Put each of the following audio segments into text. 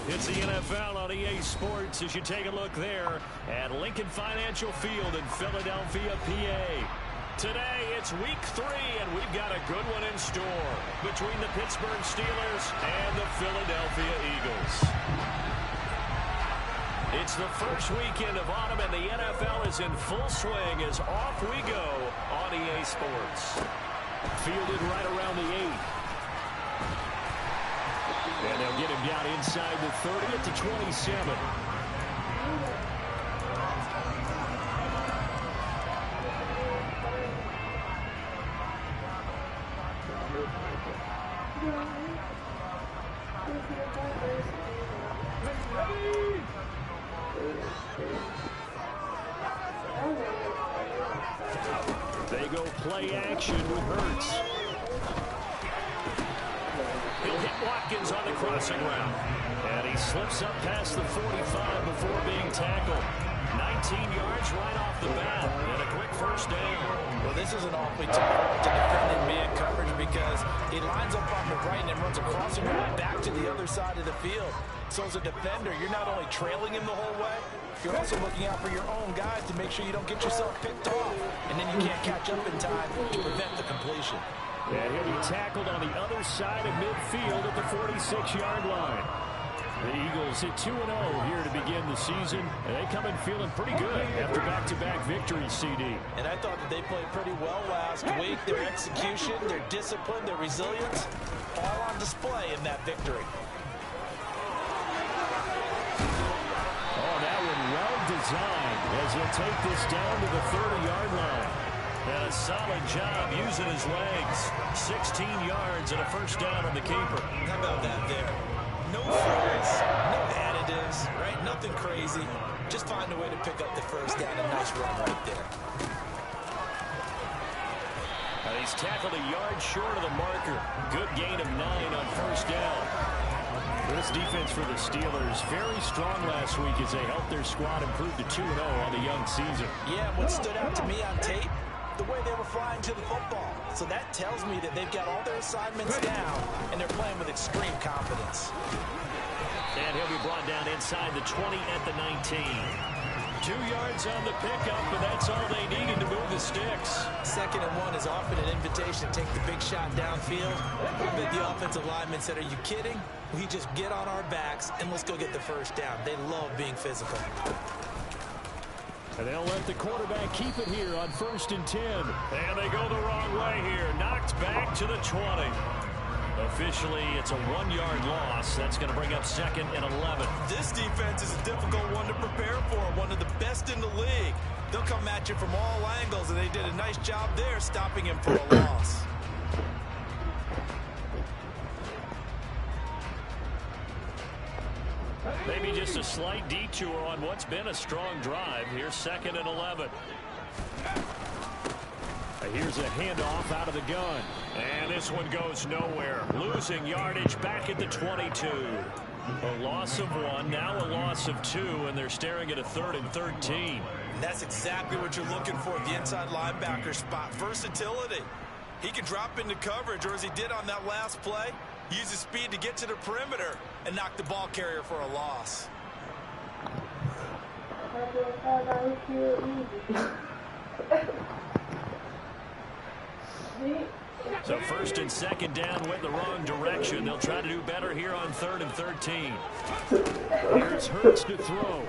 It's the NFL on EA Sports as you take a look there at Lincoln Financial Field in Philadelphia, PA. Today, it's week 3, and we've got a good one in store between the Pittsburgh Steelers and the Philadelphia Eagles. It's the first weekend of autumn, and the NFL is in full swing as off we go on EA Sports. Fielded right around the 8. And they'll get him down inside the 30 at the 27. They go play action with Hurts. He'll hit Watkins on the crossing route. And he slips up past the 45 before being tackled. 19 yards right off the bat. And a quick first down. Well, this is an awfully tough to defend in man coverage because he lines up on the right and then runs a crossing route back to the other side of the field. So as a defender, you're not only trailing him the whole way, you're also looking out for your own guys to make sure you don't get yourself picked off. And then you can't catch up in time to prevent the completion. And he'll be tackled on the other side of midfield at the 46-yard line. The Eagles hit 2-0 here to begin the season, and they come in feeling pretty good after back-to-back victories, CD. And I thought that they played pretty well last week. Their execution, their discipline, their resilience, all on display in that victory. Oh, that one well designed as he'll take this down to the 30-yard line. And a solid job using his legs. 16 yards and a first down on the keeper. How about that there? No frills, no additives, right? Nothing crazy. Just find a way to pick up the first down. A nice run right there. And he's tackled a yard short of the marker. Good gain of 9 on first down. This defense for the Steelers, very strong last week as they helped their squad improve to 2-0 on the young season. Yeah, what stood out to me on tape, the way they were flying to the football. So that tells me that they've got all their assignments down, and they're playing with extreme confidence. And he'll be brought down inside the 20 at the 19. 2 yards on the pickup, but that's all they needed to move the sticks. 2nd and 1 is often an invitation to take the big shot downfield. But the offensive linemen said, are you kidding? We just get on our backs, and let's go get the first down. They love being physical. And they'll let the quarterback keep it here on 1st and 10. And they go the wrong way here. Knocked back to the 20. Officially, it's a 1-yard loss. That's going to bring up 2nd and 11. This defense is a difficult one to prepare for. One of the best in the league. They'll come at you from all angles, and they did a nice job there stopping him for a loss. Maybe just a slight detour on what's been a strong drive. Here's 2nd and 11. Here's a handoff out of the gun. And this one goes nowhere. Losing yardage back at the 22. A loss of 1, now a loss of 2, and they're staring at a 3rd and 13. That's exactly what you're looking for at the inside linebacker spot. Versatility. He can drop into coverage, or as he did on that last play, use his speed to get to the perimeter and knock the ball carrier for a loss. So 1st and 2nd down went the wrong direction. They'll try to do better here on 3rd and 13. Here's Hurts to throw.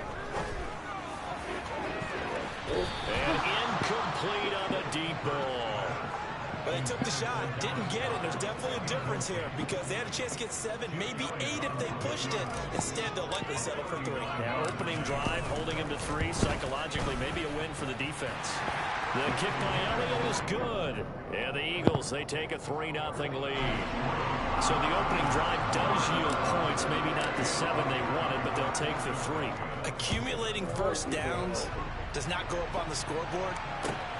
And incomplete on the deep ball. But they took the shot, didn't get it. There's definitely a difference here because they had a chance to get 7, maybe 8 if they pushed it. Instead, they'll likely settle for 3. Now opening drive, holding him to 3. Psychologically, maybe a win for the defense. The kick by Elliott is good. And the Eagles, they take a 3-0 lead. So the opening drive does yield points. Maybe not the 7 they wanted, but they'll take the 3. Accumulating first downs does not go up on the scoreboard,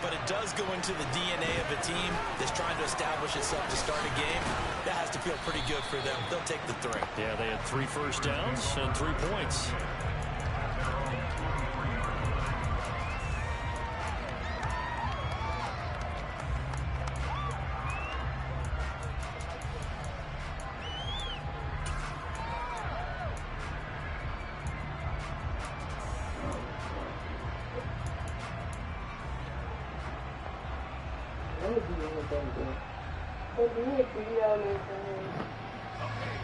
but it does go into the DNA of a team that's trying to establish itself to start a game. That has to feel pretty good for them. They'll take the 3. Yeah, they had 3 first downs and 3 points.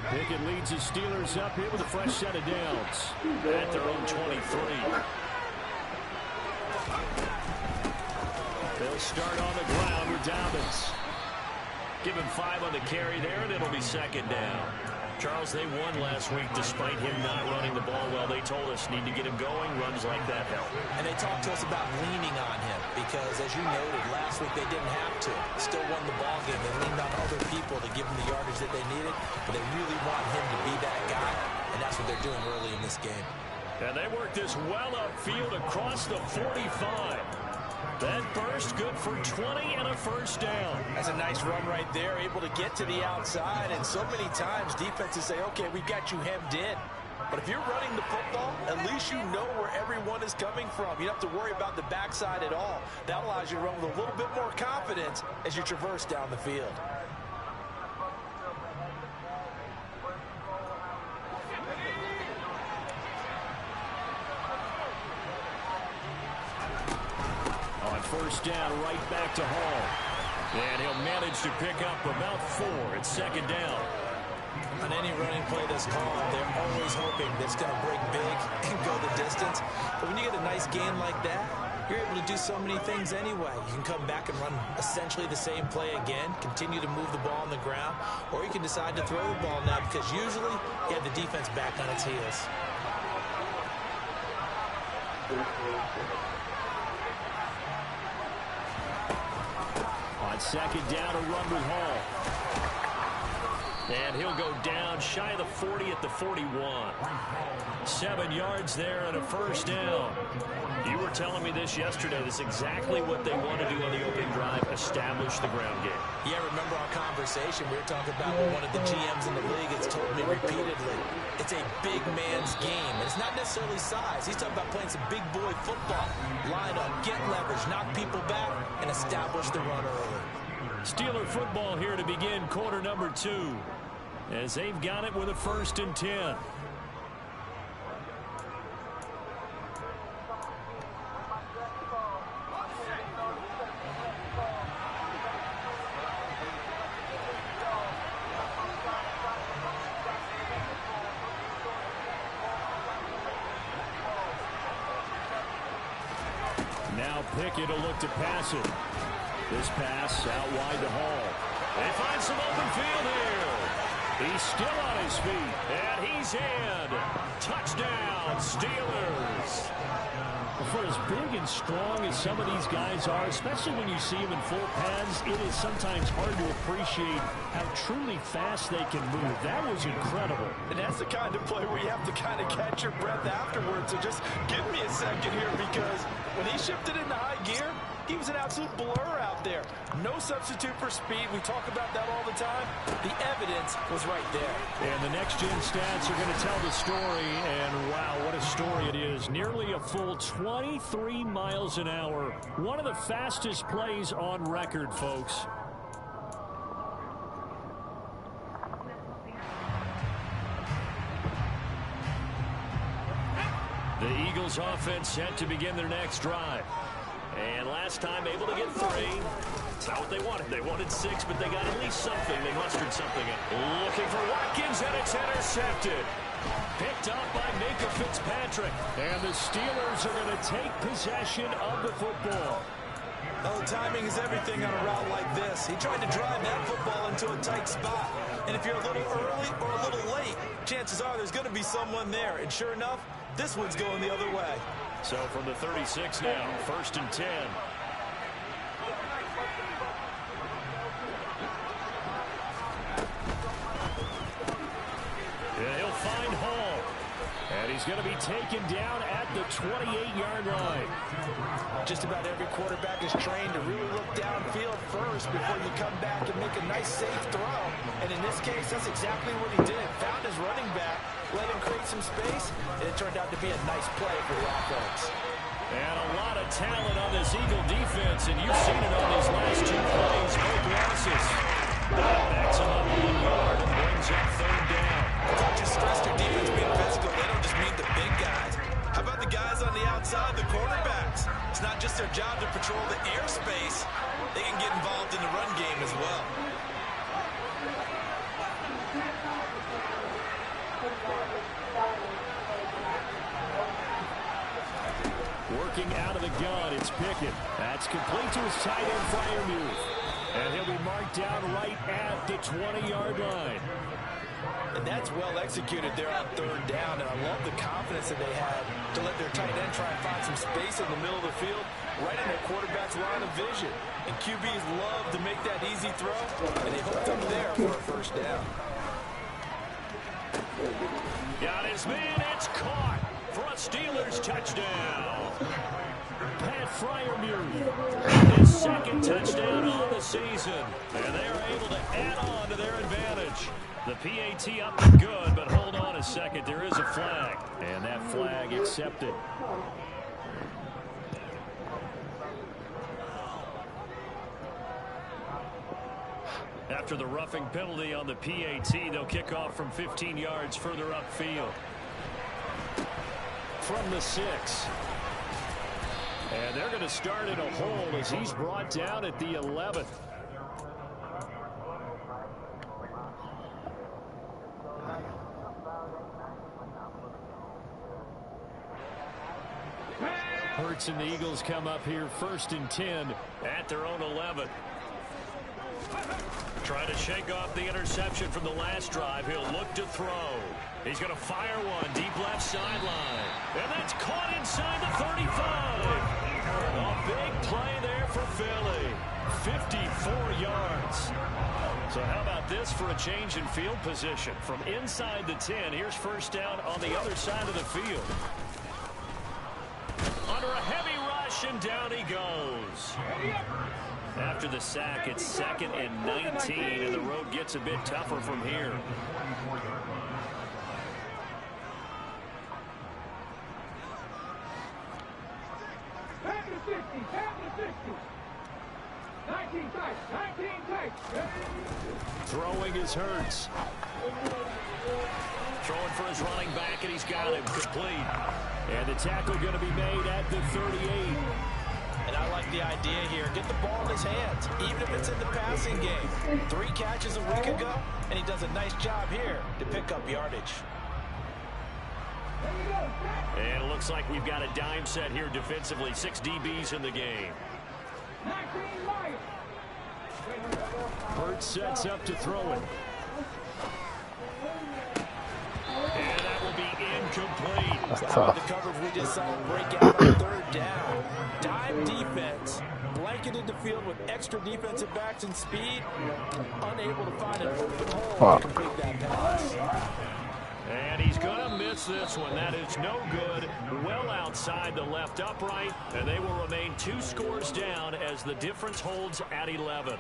Pickett leads his Steelers up here with a fresh set of downs at their own 23. They'll start on the ground with Dobbins. Give him 5 on the carry there, and it'll be second down. Charles, they won last week despite him not running the ball well. They told us need to get him going. Runs like that help. And they talked to us about leaning on him because, as you noted, last week they didn't have to. Still won the ball game. They leaned on other people to give them the yardage that they needed, but they really want him to be that guy, and that's what they're doing early in this game. And they work this well upfield across the 45. That burst good for 20 and a first down. That's a nice run right there, able to get to the outside. And so many times defenses say, okay, we've got you hemmed in. But if you're running the football, at least you know where everyone is coming from. You don't have to worry about the backside at all. That allows you to run with a little bit more confidence as you traverse down the field. First down, right back to Hall. And he'll manage to pick up about 4 at second down. On any running play that's called, they're always hoping that it's going to break big and go the distance. But when you get a nice gain like that, you're able to do so many things anyway. You can come back and run essentially the same play again, continue to move the ball on the ground, or you can decide to throw the ball now because usually you have the defense back on its heels. Second down, a run with Hall. And he'll go down shy of the 40 at the 41. 7 yards there and a first down. You were telling me this yesterday. This is exactly what they want to do on the opening drive, establish the ground game. Yeah, remember our conversation. We were talking about what one of the GMs in the league has told me repeatedly. It's a big man's game. And it's not necessarily size. He's talking about playing some big boy football. Line up, get leverage, knock people back, and establish the run early. Steeler football here to begin quarter number 2. As they've got it with a 1st and 10. Now Pickett will look to pass it. This pass out wide to Hall. They find some open field here. He's still on his feet, and he's in. Touchdown, Steelers. For as big and strong as some of these guys are, especially when you see them in full pads, it is sometimes hard to appreciate how truly fast they can move. That was incredible. And that's the kind of play where you have to kind of catch your breath afterwards. So just give me a second here, because when he shifted into high gear, he was an absolute blur out there. No substitute for speed. We talk about that all the time. The evidence was right there. And the next-gen stats are going to tell the story. And, wow, what a story it is. Nearly a full 23 miles an hour. One of the fastest plays on record, folks. The Eagles offense set to begin their next drive. And last time able to get 3. It's not what they wanted. They wanted 6, but they got at least something. They mustered something. Looking for Watkins, and it's intercepted. Picked up by Minka Fitzpatrick. And the Steelers are going to take possession of the football. Oh, timing is everything on a route like this. He tried to drive that football into a tight spot. And if you're a little early or a little late, chances are there's going to be someone there. And sure enough, this one's going the other way. So from the 36 now, 1st and 10. Yeah, he'll find Hall. And he's going to be taken down at the 28-yard line. Just about every quarterback is trained to really look downfield first before you come back and make a nice, safe throw. And in this case, that's exactly what he did. Found his running back, let him create some space, and it turned out to be a nice play for the offense. And a lot of talent on this Eagle defense, and you've seen it on these last 2 plays, both losses. Backs him up 1 yard and brings up 3rd down. Coaches stress their defense being physical. They don't just mean the big guys. How about the guys on the outside, the cornerbacks? It's not just their job to patrol the airspace. They can get get involved in the run game as well. Working out of the gun, it's Pickett. That's complete to his tight end, Freiermuth. And he'll be marked down right at the 20-yard line. And that's well executed there on third down. And I love the confidence that they had to let their tight end try and find some space in the middle of the field, right in their quarterback's line of vision. And QBs love to make that easy throw, and they hooked up there for a first down. Got his man, it's caught for a Steelers touchdown. Pat Freiermuth, his second touchdown on the season. And they are able to add on to their advantage. The PAT up and good, but hold on a second. There is a flag, and that flag accepted. After the roughing penalty on the PAT, they'll kick off from 15 yards further upfield. From the 6. And they're going to start in a hole as he's brought down at the 11th. Hurts and the Eagles come up here 1st and 10 at their own 11. Trying to shake off the interception from the last drive. He'll look to throw. He's going to fire one deep left sideline. And that's caught inside the 35. A big play there for Philly. 54 yards. So how about this for a change in field position? From inside the 10, here's first down on the other side of the field. Under a heavy rush, and down he goes. After the sack, it's 2nd and 19, and the road gets a bit tougher from here. Throwing is Hurts. Throwing for his running back, and he's got him complete. And the tackle going to be made at the 38. And I like the idea here. Get the ball in his hands, even if it's in the passing game. 3 catches a week ago, and he does a nice job here to pick up yardage. And it looks like we've got a dime set here defensively. 6 DBs in the game. Hurts sets up to throw it. And that will be incomplete. How about the coverage we just saw break out on third down? Dime defense, blanketed the field with extra defensive backs and speed, unable to find an open hole to complete that pass. And he's going to miss this one. That is no good. Well outside the left upright, and they will remain 2 scores down as the difference holds at 11.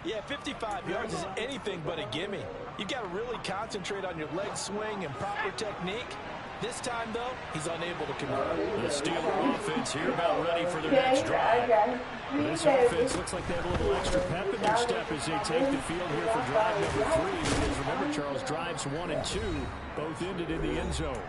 Yeah, 55 yards is anything but a gimme. You've got to really concentrate on your leg swing and proper technique. This time, though, he's unable to convert. The Steeler offense here about ready for their next drive. This offense looks like they have a little extra pep in their step as they take the field here for drive number 3. Because remember, Charles, drives 1 and 2 both ended in the end zone.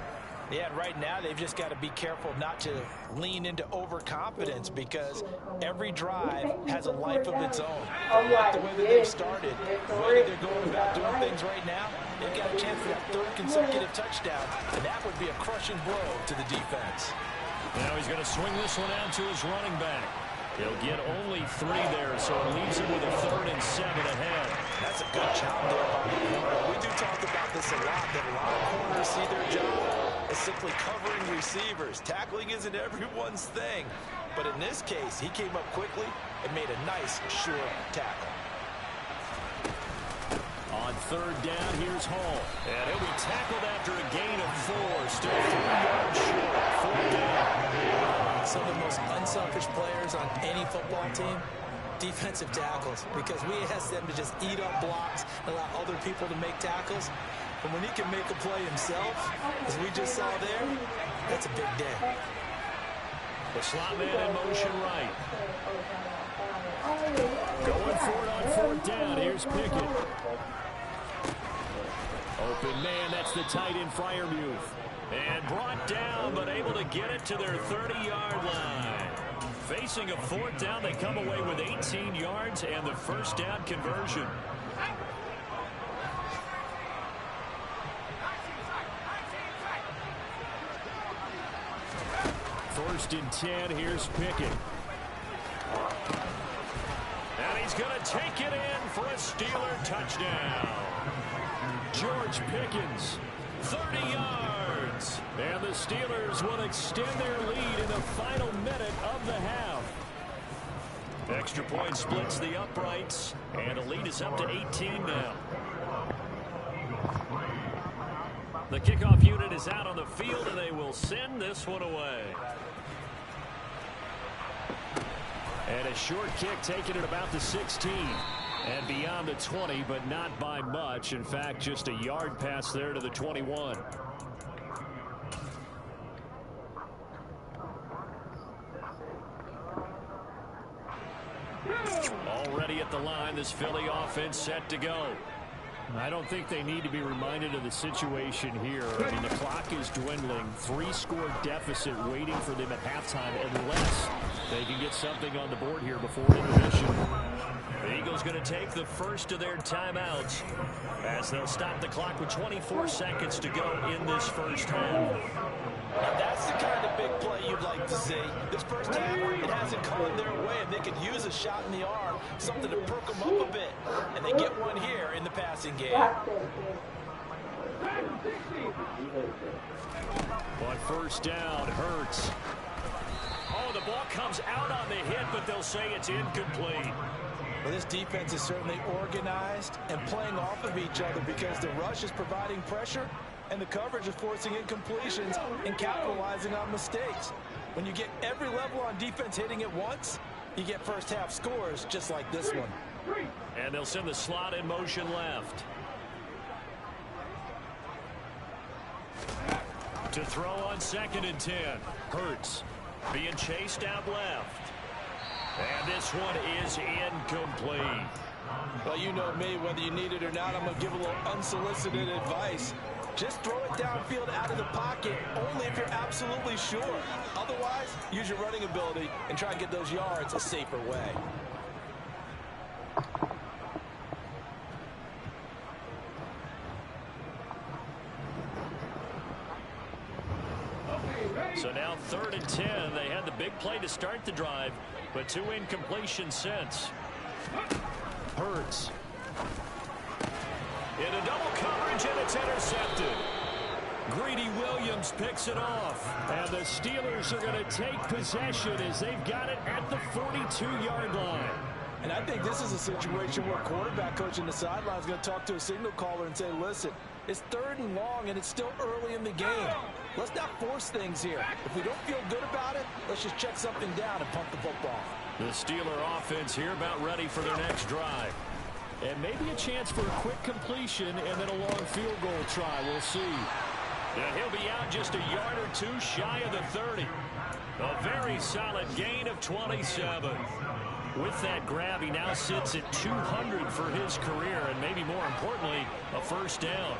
Yeah, and right now they've just got to be careful not to lean into overconfidence because every drive has a life of its own. I like the way that they've started, the way that they're going about doing things right now. They've got a chance for that 3rd consecutive touchdown, and that would be a crushing blow to the defense. Now he's going to swing this one out to his running back. He'll get only 3 there, so it leaves him with a 3rd and 7 ahead. That's a good job there by the corner. We do talk about this a lot, that a lot of corners see their job as simply covering receivers. Tackling isn't everyone's thing. But in this case, he came up quickly and made a nice, sure tackle. On 3rd down, here's Hall. And he'll be tackled after a gain of 4. Still 3 yards short. 4th down. Some of the most unselfish players on any football team, defensive tackles, because we ask them to just eat up blocks, allow other people to make tackles. But when he can make a play himself, as we just saw there, that's a big day. The slot man in motion right. Going for it on 4th down. Here's Pickett. Open man, that's the tight end Freiermuth. And brought down, but able to get it to their 30-yard line. Facing a fourth down, they come away with 18 yards and the first down conversion. First and 10, here's Pickett. And he's going to take it in for a Steeler touchdown. George Pickens, 30 yards. And the Steelers will extend their lead in the final minute of the half. Extra point splits the uprights, and the lead is up to 18 now. The kickoff unit is out on the field, and they will send this one away. And a short kick taken at about the 16. And beyond the 20, but not by much. In fact, just a yard pass there to the 21. Already at the line, this Philly offense set to go. I don't think they need to be reminded of the situation here. I mean, the clock is dwindling. 3-score deficit waiting for them at halftime unless they can get something on the board here before intermission. The Eagles going to take the first of their timeouts as they'll stop the clock with 24 seconds to go in this first half. And that's the kind of big play you'd like to see. This first half, it hasn't come their way, and they could use a shot in the arm, something to perk them up a bit. And they get one here in the passing game. On first down, Hurts. Oh, the ball comes out on the hit, but they'll say it's incomplete. Well, this defense is certainly organized and playing off of each other because the rush is providing pressure and the coverage is forcing incompletions and capitalizing on mistakes. When you get every level on defense hitting at once, you get first half scores just like this one. And they'll send the slot in motion left. To throw on 2nd and 10. Hurts being chased out left. And this one is incomplete. Well, you know me, whether you need it or not, I'm going to give a little unsolicited advice. Just throw it downfield out of the pocket only if you're absolutely sure. Otherwise, use your running ability and try and get those yards a safer way. So now 3rd and 10. They had the big play to start the drive, but 2 incompletions since. Hurts. In a double coverage, and it's intercepted. Greedy Williams picks it off. And the Steelers are going to take possession as they've got it at the 42-yard line. And I think this is a situation where quarterback coach in the sideline is going to talk to a signal caller and say, listen, it's 3rd and long, and it's still early in the game. Let's not force things here. If we don't feel good about it, let's just check something down and punt the football. The Steeler offense here about ready for their next drive. And maybe a chance for a quick completion and then a long field goal try. We'll see. Yeah, he'll be out just a yard or two shy of the 30. A very solid gain of 27. With that grab, he now sits at 200 for his career, and maybe more importantly, a first down.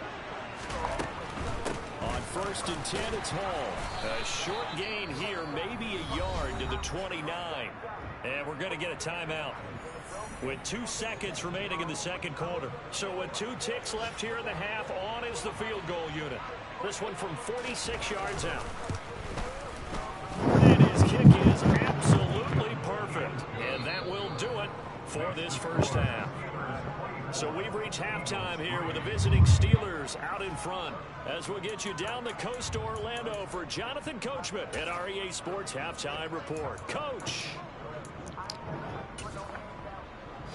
On 1st and 10, it's Hall. A short gain here, maybe a yard to the 29. And we're going to get a timeout with 2 seconds remaining in the second quarter. So with 2 ticks left here in the half, on is the field goal unit. This one from 46 yards out. And his kick is absolutely perfect. And that will do it for this first half. So we've reached halftime here with the visiting Steelers out in front. As we'll get you down the coast to Orlando for Jonathan Coachman at our EA Sports Halftime Report. Coach.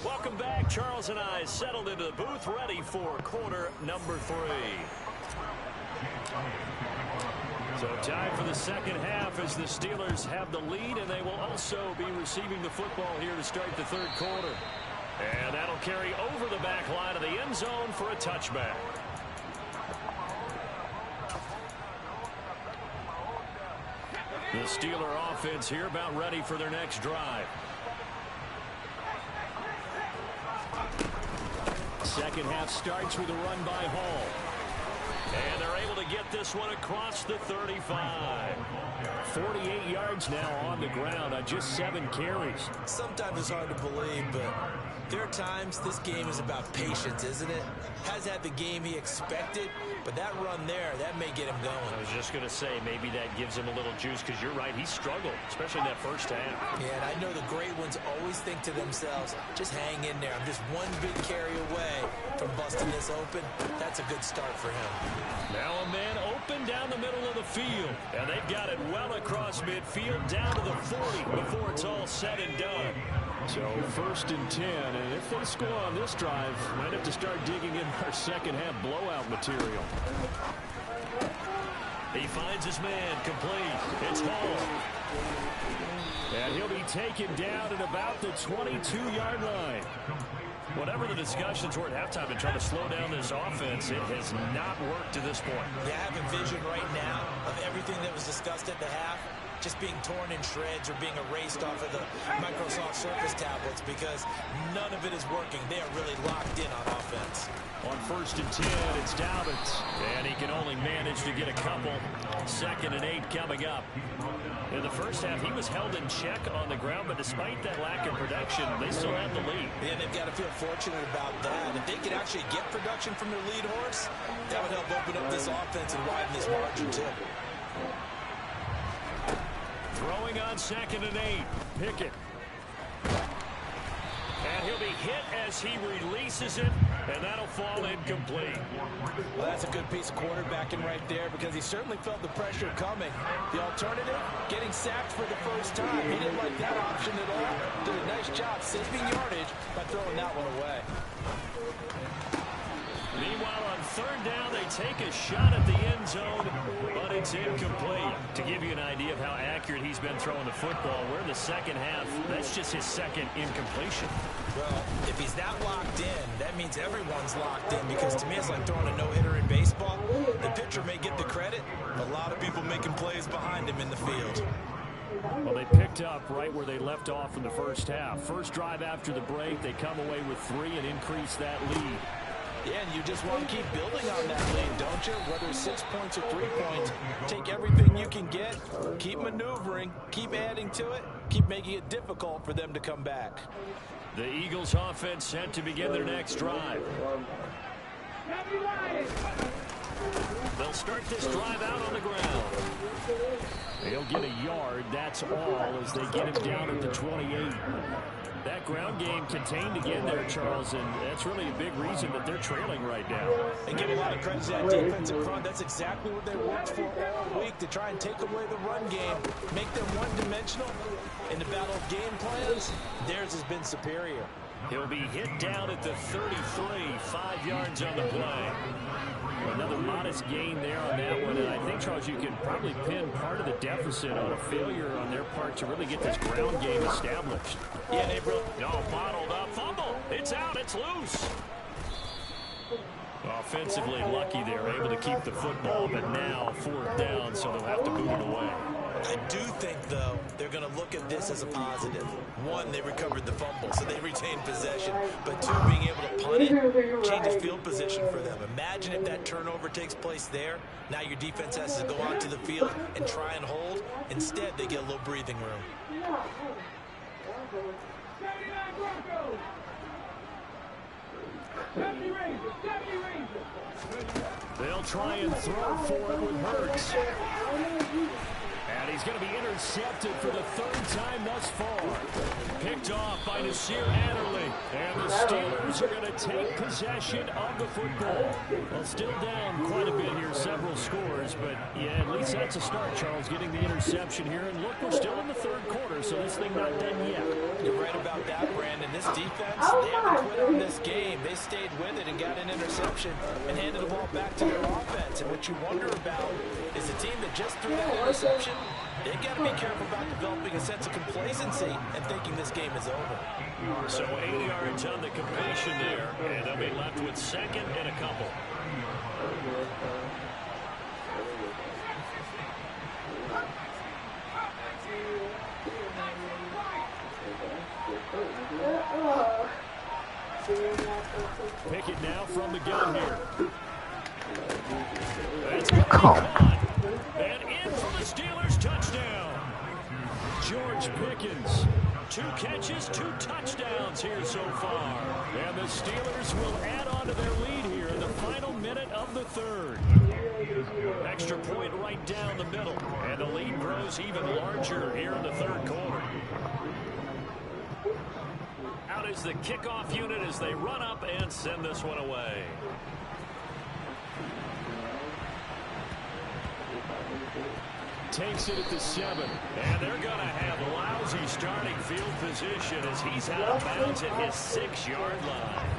Welcome back. Charles and I settled into the booth ready for quarter number 3. So time for the second half as the Steelers have the lead, and they will also be receiving the football here to start the third quarter. And that'll carry over the back line of the end zone for a touchback. The Steeler offense here about ready for their next drive. Second half starts with a run by Hall. And they're able to get this one across the 35. 48 yards now on the ground on just 7 carries. Sometimes it's hard to believe, but there are times this game is about patience, isn't it? Has had the game he expected, but that run there, that may get him going. I was just going to say, maybe that gives him a little juice, because you're right, he struggled, especially in that first half. Yeah, and I know the great ones always think to themselves, just hang in there. I'm just one big carry away from busting this open. That's a good start for him. Now a man open down the middle of the field, and they've got it well across midfield down to the 40 before it's all said and done. So 1st and 10, and if they score on this drive, might have to start digging in our second half blowout material. He finds his man complete. It's Hall. And he'll be taken down at about the 22-yard line. Whatever the discussions were at halftime and trying to slow down this offense, it has not worked to this point. They have a vision right now of everything that was discussed at the half just being torn in shreds or being erased off of the Microsoft Surface tablets because none of it is working. They are really locked in on offense. On 1st and 10, it's Dobbins, and he can only manage to get a couple. 2nd and 8 coming up. In the first half, he was held in check on the ground, but despite that lack of production, they still have the lead. Yeah, they've got to feel fortunate about that. If they could actually get production from their lead horse, that would help open up this offense and widen this margin too. Throwing on 2nd and 8. Pickett. And he'll be hit as he releases it, and that'll fall incomplete. Well, that's a good piece of quarterbacking right there because he certainly felt the pressure coming. The alternative, getting sacked for the first time. He didn't like that option at all. Did a nice job saving yardage by throwing that one away. Meanwhile, on 3rd down, they take a shot at the end zone, but it's incomplete. To give you an idea of how accurate he's been throwing the football, we're in the second half. That's just his 2nd incompletion. Well, if he's that locked in, that means everyone's locked in because to me it's like throwing a no-hitter in baseball. The pitcher may get the credit, but a lot of people making plays behind him in the field. Well, they picked up right where they left off in the first half. First drive after the break, they come away with 3 and increase that lead. Yeah, and you just want to keep building on that lead, don't you? Whether it's 6 points or 3 points, take everything you can get, keep maneuvering, keep adding to it, keep making it difficult for them to come back. The Eagles offense set to begin their next drive. They'll start this drive out on the ground. They'll get a yard, that's all, as they get him down at the 28. That ground game contained again there, Charles, and that's really a big reason that they're trailing right now. And give a lot of credit to that defensive front. That's exactly what they worked for all week, to try and take away the run game, make them one-dimensional. In the battle of game plans, theirs has been superior. He'll be hit down at the 33, 5 yards on the play. Another modest gain there on that one, and I think, Charles, you can probably pin part of the deficit on a failure on their part to really get this ground game established. Yeah, they broke. No, bottled up, fumble. It's out, it's loose. Offensively lucky they're able to keep the football, but now 4th down, so they'll have to boot it away. I do think, though, they're going to look at this as a positive. One, they recovered the fumble, so they retained possession. But two, being able to punt it changes field position for them. Imagine if that turnover takes place there. Now your defense has to go out to the field and try and hold. Instead, they get a little breathing room. They'll try and throw for it with Hurts. And he's going to be intercepted for the 3rd time thus far. Picked off by Nasir Adderley. And the Steelers are going to take possession of the football. Well, still down quite a bit here, several scores. But, yeah, at least that's a start, Charles, getting the interception here. And look, we're still in the 3rd quarter, so this thing not done yet. You're right about that, Brandon. This defense, they haven't quit on this game. They stayed with it and got an interception and handed the ball back to their offense. And what you wonder about is the team that just threw that interception, they've got to be careful about developing a sense of complacency and thinking this game is over. So 8 yards on the completion there, and they'll be left with 2nd and a couple. Pickett now from the gun here. It's going to be caught. And in for the Steelers touchdown. George Pickens. 2 catches, 2 touchdowns here so far. And the Steelers will add on to their lead here in the final minute of the third. Extra point right down the middle. And the lead grows even larger here in the third quarter. Out is the kickoff unit as they run up and send this one away. Takes it at the 7, and they're going to have lousy starting field position as he's out of bounds at his 6-yard line.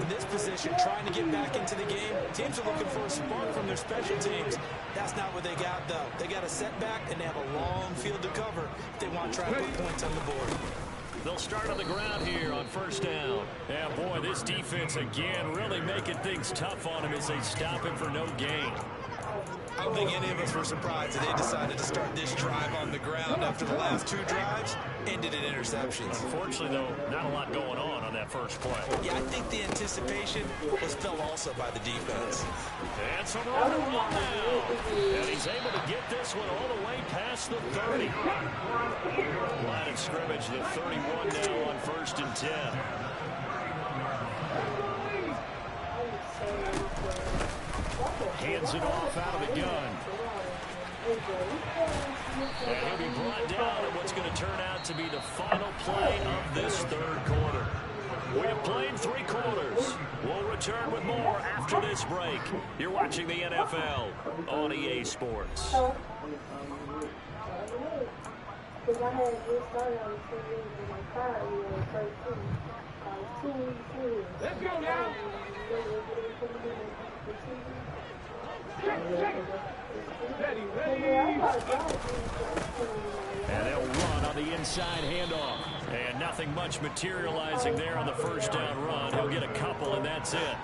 In this position, trying to get back into the game, teams are looking for a spark from their special teams. That's not what they got, though. They got a setback, and they have a long field to cover if they want to try to put points on the board. They'll start on the ground here on first down. Yeah, boy, this defense again really making things tough on him as they stop him for no gain. I don't think any of us were surprised that they decided to start this drive on the ground after the last 2 drives ended in interceptions. Unfortunately, though, not a lot going on that first play. Yeah, I think the anticipation was felt also by the defense. And some run now. And he's able to get this one all the way past the 30. Line of scrimmage, the 31 now on 1st and 10. Hands it off out of the gun. And he'll be brought down in what's going to turn out to be the final play of this third quarter. We have played 3 quarters. We'll return with more after this break. You're watching the NFL on EA Sports. Let's go now. Ready. And they'll run on the inside handoff. And nothing much materializing there on the first down run. He'll get a couple, and that's it.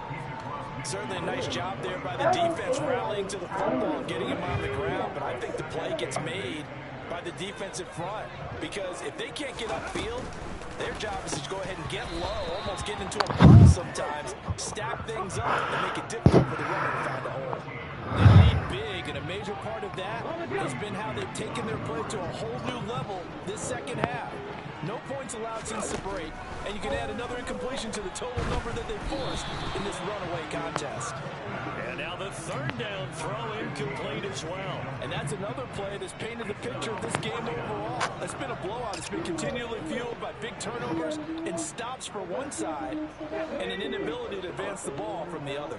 Certainly a nice job there by the defense rallying to the football and getting him on the ground. But I think the play gets made by the defensive front. Because if they can't get upfield, their job is to go ahead and get low, almost get into a ball sometimes, stack things up, and make it difficult for the runner to find a hole. They lead big, and a major part of that has been how they've taken their play to a whole new level this second half. No points allowed since the break, and you can add another incompletion to the total number that they forced in this runaway contest. And now the third down throw incomplete as well. And that's another play that's painted the picture of this game overall. It's been a blowout. It's been continually fueled by big turnovers and stops for one side and an inability to advance the ball from the other.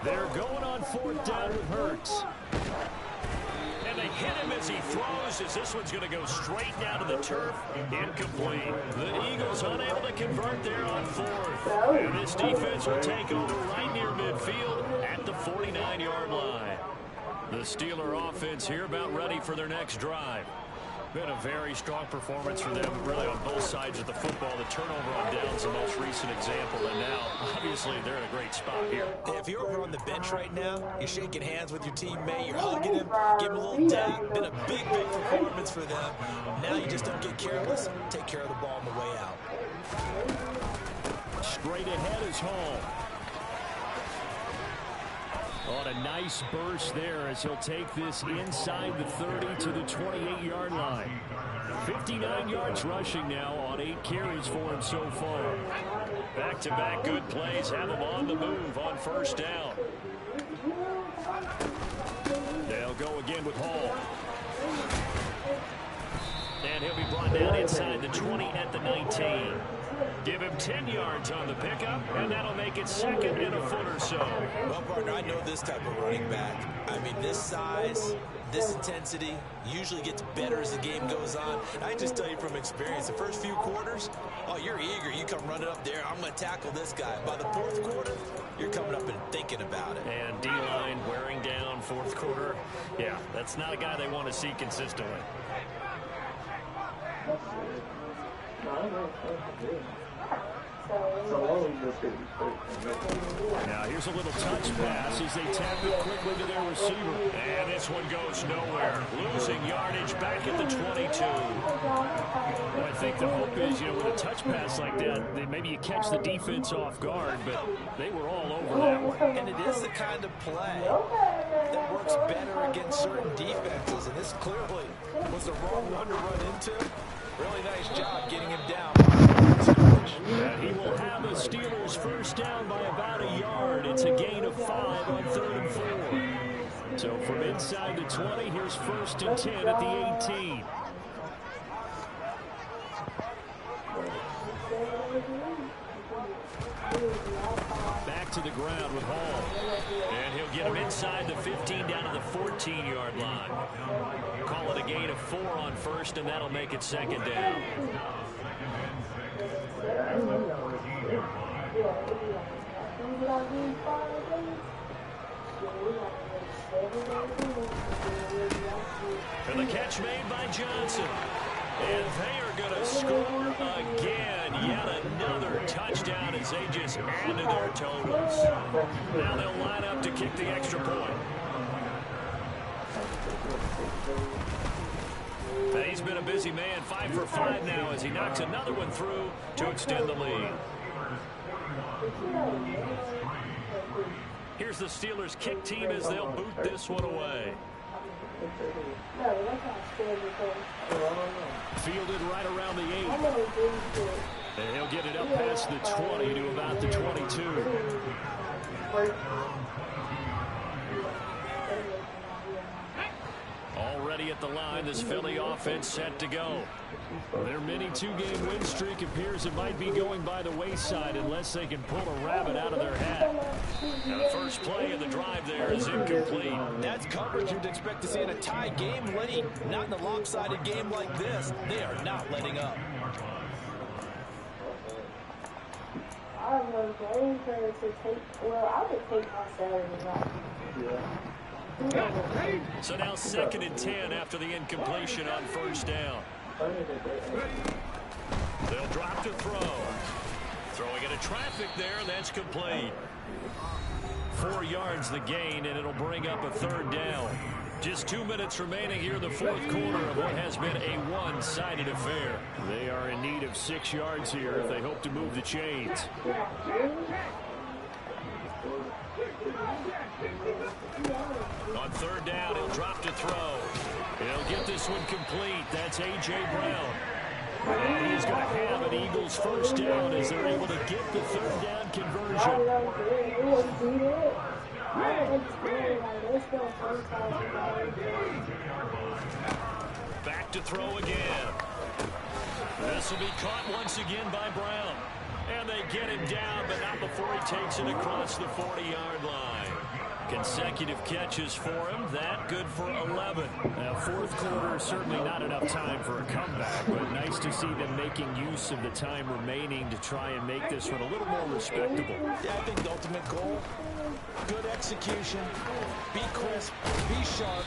They're going on 4th down with Hurts. And they hit him as he throws, as this one's going to go straight down to the turf. Incomplete. The Eagles unable to convert there on 4th. And this defense will take over right near midfield at the 49-yard line. The Steeler offense here about ready for their next drive. Been a very strong performance for them, really on both sides of the football. The turnover on downs, the most recent example, and now, obviously, they're in a great spot here. If you're over on the bench right now, you're shaking hands with your teammate, you're hugging him, give him a little dap. Been a big performance for them. Now you just don't get careless. Take care of the ball on the way out. Straight ahead is Hall. On a nice burst there as he'll take this inside the 30 to the 28-yard line. 59 yards rushing now on 8 carries for him so far. Back-to-back good plays have him on the move on first down. They'll go again with Hall. And he'll be brought down inside the 20 at the 19. Give him 10 yards on the pickup, and that'll make it 2nd and a foot or so. Well, partner, I know this type of running back. I mean, this size, this intensity usually gets better as the game goes on. I just tell you from experience, the first few quarters, oh, you're eager. You come running up there, I'm going to tackle this guy. By the 4th quarter, you're coming up and thinking about it. And D-line wearing down 4th quarter. Yeah, that's not a guy they want to see consistently. Now here's a little touch pass as they tap it quickly to their receiver. And this one goes nowhere. Losing yardage back at the 22. Well, I think the hope is, with a touch pass like that, that maybe you catch the defense off guard, but they were all over that one. And it is the kind of play that works better against certain defenses. And this clearly was the wrong one to run into. Really nice job getting him down. And he will have the Steelers first down by about a yard. It's a gain of 5 on 3rd and 4. So from inside the 20, here's 1st and 10 at the 18. Back to the ground with Hall. And he'll get him inside the 15 down to the 14-yard line. Call it a gain of 4 on 1st, and that'll make it 2nd down. And the catch made by Johnson. And they are going to score again. Yet another touchdown as they just added their totals. Now they'll line up to kick the extra point. And he's been a busy man. 5 for 5 now as he knocks another one through to extend the lead. Here's the Steelers kick team as they'll boot this one away. Fielded right around the 8. And he'll get it up past the 20 to about the 22. Already at the line, this Philly offense set to go. Their mini 2-game win streak appears it might be going by the wayside unless they can pull a rabbit out of their hat. Now the first play of the drive there is incomplete. That's coverage you'd expect to see in a tie game late. Not in a lopsided game like this. They are not letting up. I was waiting for her to take, well, I would take myself. So now 2nd and 10 after the incompletion on 1st down. They'll drop to throw. Throwing into traffic there, that's complete. 4 yards the gain, and it'll bring up a 3rd down. Just 2 minutes remaining here in the 4th quarter of what has been a one-sided affair. They are in need of 6 yards here if they hope to move the chains. On 3rd down, he'll drop to throw. He'll get this one complete. That's A.J. Brown. And he's going to have an Eagles first down as they're able to get the 3rd down conversion. Back to throw again. This will be caught once again by Brown. And they get him down, but not before he takes it across the 40-yard line. Consecutive catches for him. That good for 11. Now, 4th quarter, certainly not enough time for a comeback, but nice to see them making use of the time remaining to try and make this one a little more respectable. Yeah, I think the ultimate goal, good execution, be crisp, be sharp,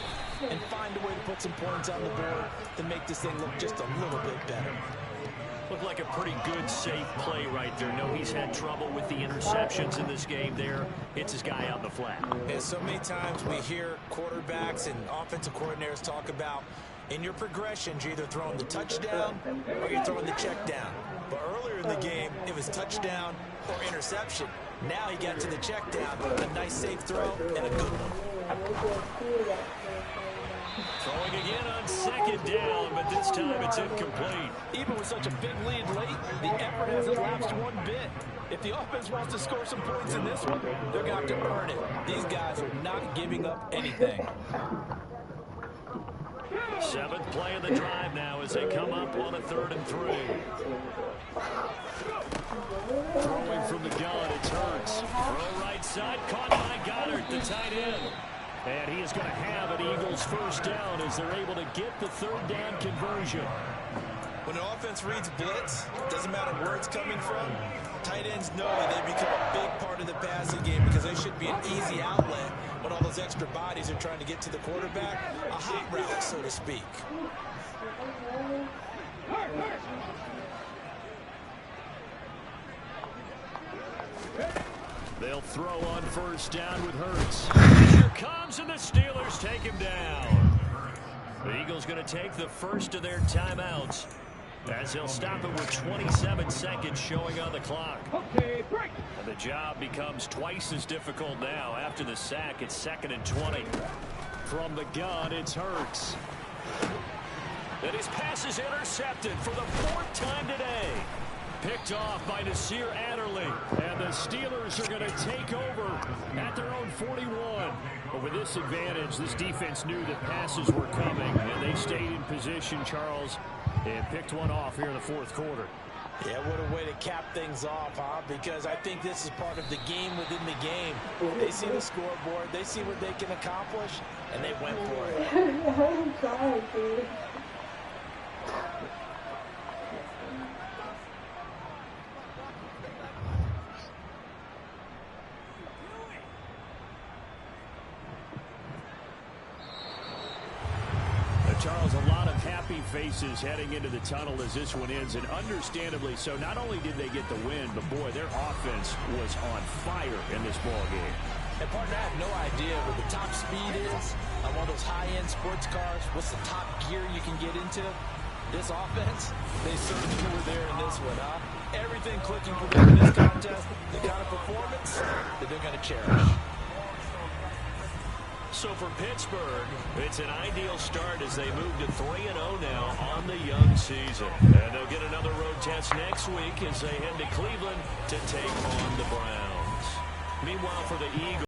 and find a way to put some points on the board to make this thing look just a little bit better. Looked like a pretty good, safe play right there. No, he's had trouble with the interceptions in this game there. Hits his guy out in the flat. And so many times we hear quarterbacks and offensive coordinators talk about in your progressions, you're either throwing the touchdown or you're throwing the check down. But earlier in the game, it was touchdown or interception. Now he got to the check down, a nice safe throw and a good one. Throwing again on 2nd down, but this time it's incomplete. Even with such a big lead late, the effort hasn't lapsed one bit. If the offense wants to score some points in this one, they're going to have to earn it. These guys are not giving up anything. 7th play of the drive now as they come up on a 3rd and 3. Throwing from the gun, it's Hurts. Throw right side, caught by Goddard, the tight end. And he is going to have an Eagles first down as they're able to get the 3rd down conversion. When an offense reads blitz, doesn't matter where it's coming from, tight ends know that they become a big part of the passing game because they should be an easy outlet when all those extra bodies are trying to get to the quarterback. A hot route, so to speak. They'll throw on first down with Hurts. Here comes, and the Steelers take him down. The Eagles going to take the first of their timeouts as they'll stop it with 27 seconds showing on the clock. Okay, break. And the job becomes twice as difficult now. After the sack, it's 2nd and 20. From the gun, it's Hurts. And his pass is intercepted for the 4th time today. Picked off by Nasir Adderley. And the Steelers are going to take over at their own 41. But with this advantage, this defense knew that passes were coming, and they stayed in position, Charles, and picked one off here in the 4th quarter. Yeah, what a way to cap things off, huh? Because I think this is part of the game within the game. They see the scoreboard, they see what they can accomplish, and they went for it. I'm trying to. Charles, a lot of happy faces heading into the tunnel as this one ends, and understandably so. Not only did they get the win, but boy, their offense was on fire in this ball game. And partner, I have no idea what the top speed is on one of those high-end sports cars. What's the top gear you can get into? This offense, they certainly were there in this one, huh? Everything clicking for them in this contest, the kind of performance that they're going to cherish. So for Pittsburgh, it's an ideal start as they move to 3-0 now on the young season. And they'll get another road test next week as they head to Cleveland to take on the Browns. Meanwhile, for the Eagles,